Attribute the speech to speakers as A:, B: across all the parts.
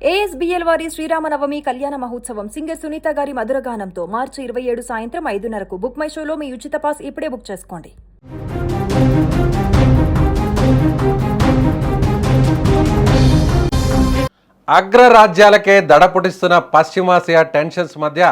A: ASBL వారి శ్రీరామనవమి కళ్యాణ మహోత్సవం సింగర్ సునీత గారి మధురగానంతో మార్చి 27 సాయంత్రం 5:30కు బుక్ మై షోలో మీ ఉచిత పాస్ ఇప్పుడే బుక్ చేసుకోండి.
B: అగ్రరాజ్యాలకే దడపుటిస్తున్న పశ్చిమాసియా టెన్షన్స్ మధ్య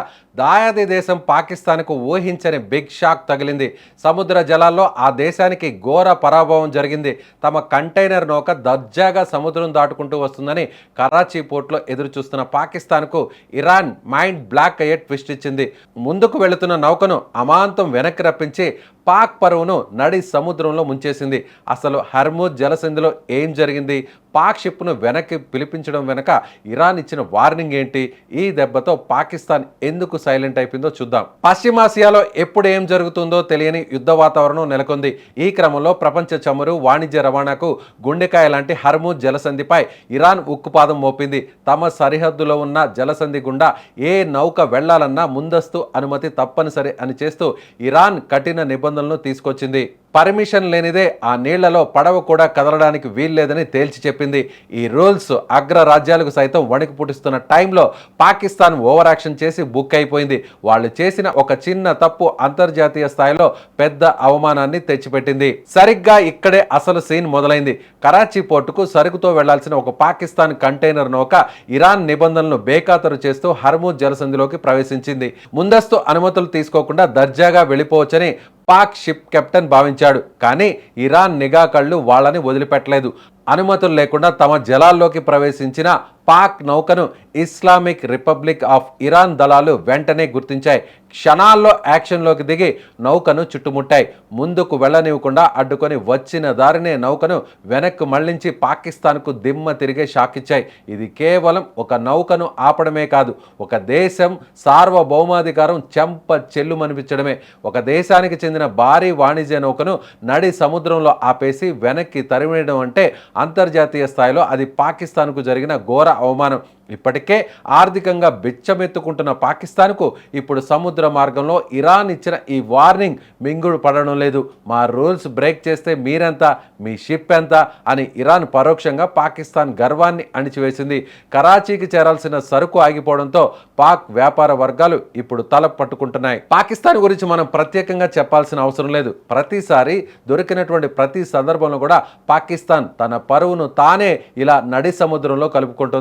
B: దాయాది దేశం పాకిస్తాన్కు ఊహించని బిగ్ షాక్ తగిలింది. సముద్ర జలాల్లో ఆ దేశానికి ఘోర పరాభవం జరిగింది. తమ కంటైనర్ నౌక దర్జాగా సముద్రం దాటుకుంటూ వస్తుందని కరాచీ పోర్టులో ఎదురు చూస్తున్న పాకిస్తాన్కు ఇరాన్ మైండ్ బ్లాక్ అయ్యే ట్విస్ట్ ఇచ్చింది. ముందుకు వెళుతున్న నౌకను అమాంతం వెనక్కి రప్పించి పాక్ పరువును నడి సముద్రంలో ముంచేసింది. అసలు హర్ముజ్ జలసంధిలో ఏం జరిగింది? పాక్ షిప్ను వెనక్కి పిలిపించడం వెనక ఇరాన్ ఇచ్చిన వార్నింగ్ ఏంటి? ఈ దెబ్బతో పాకిస్తాన్ ఎందుకు సైలెంట్ అయిపోయిందో చూద్దాం. పశ్చిమాసియాలో ఎప్పుడు ఏం జరుగుతుందో తెలియని యుద్ధ వాతావరణం నెలకొంది. ఈ క్రమంలో ప్రపంచ చమురు వాణిజ్య రవాణాకు గుండెకాయ లాంటి హర్ముజ్ జలసంధిపై ఇరాన్ ఉక్కుపాదం మోపింది. తమ సరిహద్దులో ఉన్న జలసంధి గుండా ఏ నౌక వెళ్లాలన్నా ముందస్తు అనుమతి తప్పనిసరి అని చేస్తూ ఇరాన్ కఠిన నిబంధనలను తీసుకొచ్చింది. పర్మిషన్ లేనిదే ఆ నీళ్లలో పడవ కూడా కదలడానికి వీల్లేదని తేల్చి చెప్పింది. ఈ రూల్స్ అగ్ర రాజ్యాలకు సైతం వణికి పుట్టిస్తున్న టైంలో పాకిస్తాన్ ఓవర్ యాక్షన్ చేసి బుక్ అయిపోయింది. వాళ్ళు చేసిన ఒక చిన్న తప్పు అంతర్జాతీయ స్థాయిలో పెద్ద అవమానాన్ని తెచ్చిపెట్టింది. సరిగ్గా ఇక్కడే అసలు సీన్ మొదలైంది. కరాచీ పోర్టుకు సరుకుతో వెళ్లాల్సిన ఒక పాకిస్తాన్ కంటైనర్ నౌక ఇరాన్ నిబంధనలను బేఖాతరు చేస్తూ హర్ముజ్ జలసంధిలోకి ప్రవేశించింది. ముందస్తు అనుమతులు తీసుకోకుండా దర్జాగా వెళ్ళిపోవచ్చని పాక్ షిప్ కెప్టెన్ భావించాడు. కానీ ఇరాన్ నిఘా కళ్ళు వాళ్ళని వదిలిపెట్టలేదు. అనుమతులు లేకుండా తమ జలాల్లోకి ప్రవేశించిన పాక్ నౌకను ఇస్లామిక్ రిపబ్లిక్ ఆఫ్ ఇరాన్ దళాలు వెంటనే గుర్తించాయి. క్షణాల్లో యాక్షన్లోకి దిగి నౌకను చుట్టుముట్టాయి. ముందుకు వెళ్ళనివ్వకుండా అడ్డుకొని వచ్చిన దారినే నౌకను వెనక్కు మళ్లించి పాకిస్తాన్కు దిమ్మ తిరిగే షాక్ ఇచ్చాయి. ఇది కేవలం ఒక నౌకను ఆపడమే కాదు, ఒక దేశం సార్వభౌమాధికారం చెంప చెల్లుమనిపించడమే. ఒక దేశానికి చెందిన భారీ వాణిజ్య నౌకను నడి సముద్రంలో ఆపేసి వెనక్కి తరిమేయడం అంటే అంతర్జాతీయ స్థాయిలో అది పాకిస్తాన్కు జరిగిన ఘోర అవమానం. ఇప్పటికే ఆర్థికంగా బిచ్చమెత్తుకుంటున్న పాకిస్తాన్కు ఇప్పుడు సముద్ర మార్గంలో ఇరాన్ ఇచ్చిన ఈ వార్నింగ్ మింగుడు పడడం లేదు. మా రూల్స్ బ్రేక్ చేస్తే మీరెంత, మీ షిప్ ఎంత అని ఇరాన్ పరోక్షంగా పాకిస్తాన్ గర్వాన్ని అణిచివేసింది. కరాచీకి చేరాల్సిన సరుకు ఆగిపోవడంతో పాక్ వ్యాపార వర్గాలు ఇప్పుడు తల పట్టుకుంటున్నాయి. పాకిస్తాన్ గురించి మనం ప్రత్యేకంగా చెప్పాల్సిన అవసరం లేదు. ప్రతిసారి దొరికినటువంటి ప్రతి సందర్భంలో కూడా పాకిస్తాన్ తన పరువును తానే ఇలా నడి సముద్రంలో కలుపుకుంటుంది.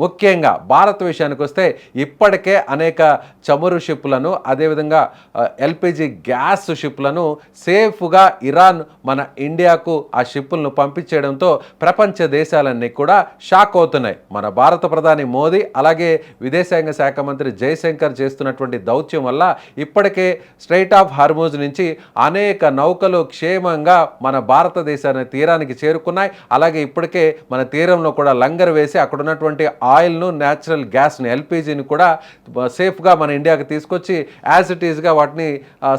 B: ముఖ్యంగా భారత్ విషయానికి వస్తే ఇప్పటికే అనేక చమురు షిప్లను అదేవిధంగా ఎల్పిజి గ్యాస్ షిప్లను సేఫ్గా ఇరాన్ మన ఇండియాకు ఆ షిప్పులను పంపించేయడంతో ప్రపంచ దేశాలన్నీ కూడా షాక్ అవుతున్నాయి. మన భారత ప్రధాని మోదీ అలాగే విదేశాంగ శాఖ మంత్రి జయశంకర్ చేస్తున్నటువంటి దౌత్యం వల్ల ఇప్పటికే స్ట్రైట్ ఆఫ్ హార్మూజ్ నుంచి అనేక నౌకలు క్షేమంగా మన భారతదేశాన్ని తీరానికి చేరుకున్నాయి. అలాగే ఇప్పటికే మన తీరంలో కూడా లంగర్ వేసి అక్కడ ఉన్నటువంటి ఆయిల్ను, న్యాచురల్ గ్యాస్ని, ఎల్పిజిని కూడా సేఫ్గా మన ఇండియాకి తీసుకొచ్చి యాజ్ ఇట్ ఈజ్గా వాటిని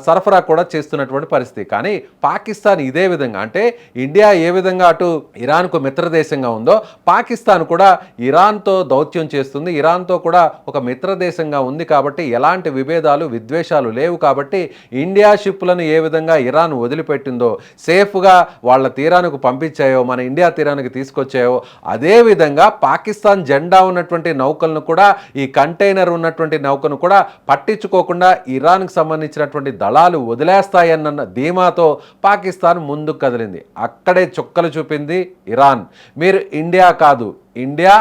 B: సరఫరా కూడా చేస్తున్నటువంటి పరిస్థితి. కానీ పాకిస్తాన్ ఇదే విధంగా, అంటే ఇండియా ఏ విధంగా అటు ఇరాన్కు మిత్రదేశంగా ఉందో పాకిస్తాన్ కూడా ఇరాన్తో దౌత్యం చేస్తుంది. ఇరాన్తో కూడా ఒక మిత్రదేశంగా ఉంది కాబట్టి ఎలాంటి విభేదాలు విద్వేషాలు లేవు. కాబట్టి ఇండియా షిప్లను ఏ విధంగా ఇరాన్ వదిలిపెట్టిందో, సేఫ్గా వాళ్ళ తీరానికి పంపించాయో, మన ఇండియా తీరానికి తీసుకొచ్చాయో, అదేవిధంగా పాకిస్తాన్ జెండా ఉన్నటువంటి నౌకలను కూడా, ఈ కంటైనర్ ఉన్నటువంటి నౌకను కూడా పట్టించుకోకుండా ఇరాన్కి సంబంధించినటువంటి దళాలు వదిలేస్తాయన్న ధీమాతో పాకిస్తాన్ ముందుకు కదిలింది. అక్కడే చుక్కలు చూపింది ఇరాన్. మీరు ఇండియా కాదు, ఇండియా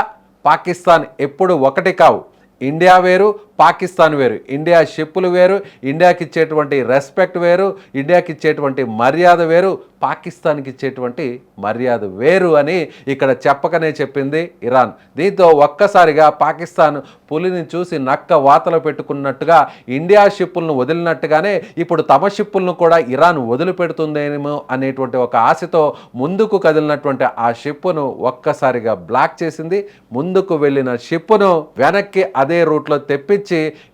B: పాకిస్తాన్ ఎప్పుడు ఒకటి కావు. ఇండియా వేరు, పాకిస్తాన్ వేరు. ఇండియా షిప్పులు వేరు, ఇండియాకి ఇచ్చేటువంటి రెస్పెక్ట్ వేరు, ఇండియాకి ఇచ్చేటువంటి మర్యాద వేరు, పాకిస్తాన్కి ఇచ్చేటువంటి మర్యాద వేరు అని ఇక్కడ చెప్పకనే చెప్పింది ఇరాన్. దీంతో ఒక్కసారిగా పాకిస్తాన్ పులిని చూసి నక్క వాతలు పెట్టుకున్నట్టుగా ఇండియా షిప్పులను వదిలినట్టుగానే ఇప్పుడు తమ షిప్పులను కూడా ఇరాన్ వదిలిపెడుతుందేమో అనేటువంటి ఒక ఆశతో ముందుకు కదిలినటువంటి ఆ షిప్పును ఒక్కసారిగా బ్లాక్ చేసింది. ముందుకు వెళ్ళిన షిప్పును వెనక్కి అదే రూట్లో తెప్పించి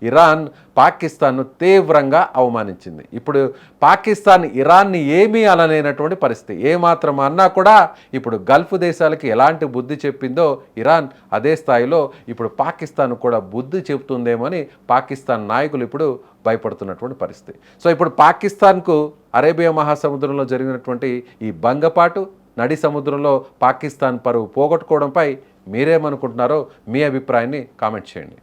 B: ఇరాన్ పాకిస్తాన్ను తీవ్రంగా అవమానించింది. ఇప్పుడు పాకిస్తాన్ ఇరాన్ని ఏమీ అనలేనటువంటి పరిస్థితి. ఏమాత్రం అన్నా కూడా ఇప్పుడు గల్ఫ్ దేశాలకి ఎలాంటి బుద్ధి చెప్పిందో ఇరాన్ అదే స్థాయిలో ఇప్పుడు పాకిస్తాన్ కూడా బుద్ధి చెబుతుందేమో అని పాకిస్తాన్ నాయకులు ఇప్పుడు భయపడుతున్నటువంటి పరిస్థితి. సో ఇప్పుడు పాకిస్తాన్కు అరేబియా మహాసముద్రంలో జరిగినటువంటి ఈ భంగపాటు నడి సముద్రంలో పాకిస్తాన్ పరువు పోగొట్టుకోవడంపై మీరేమనుకుంటున్నారో మీ అభిప్రాయాన్ని కామెంట్ చేయండి.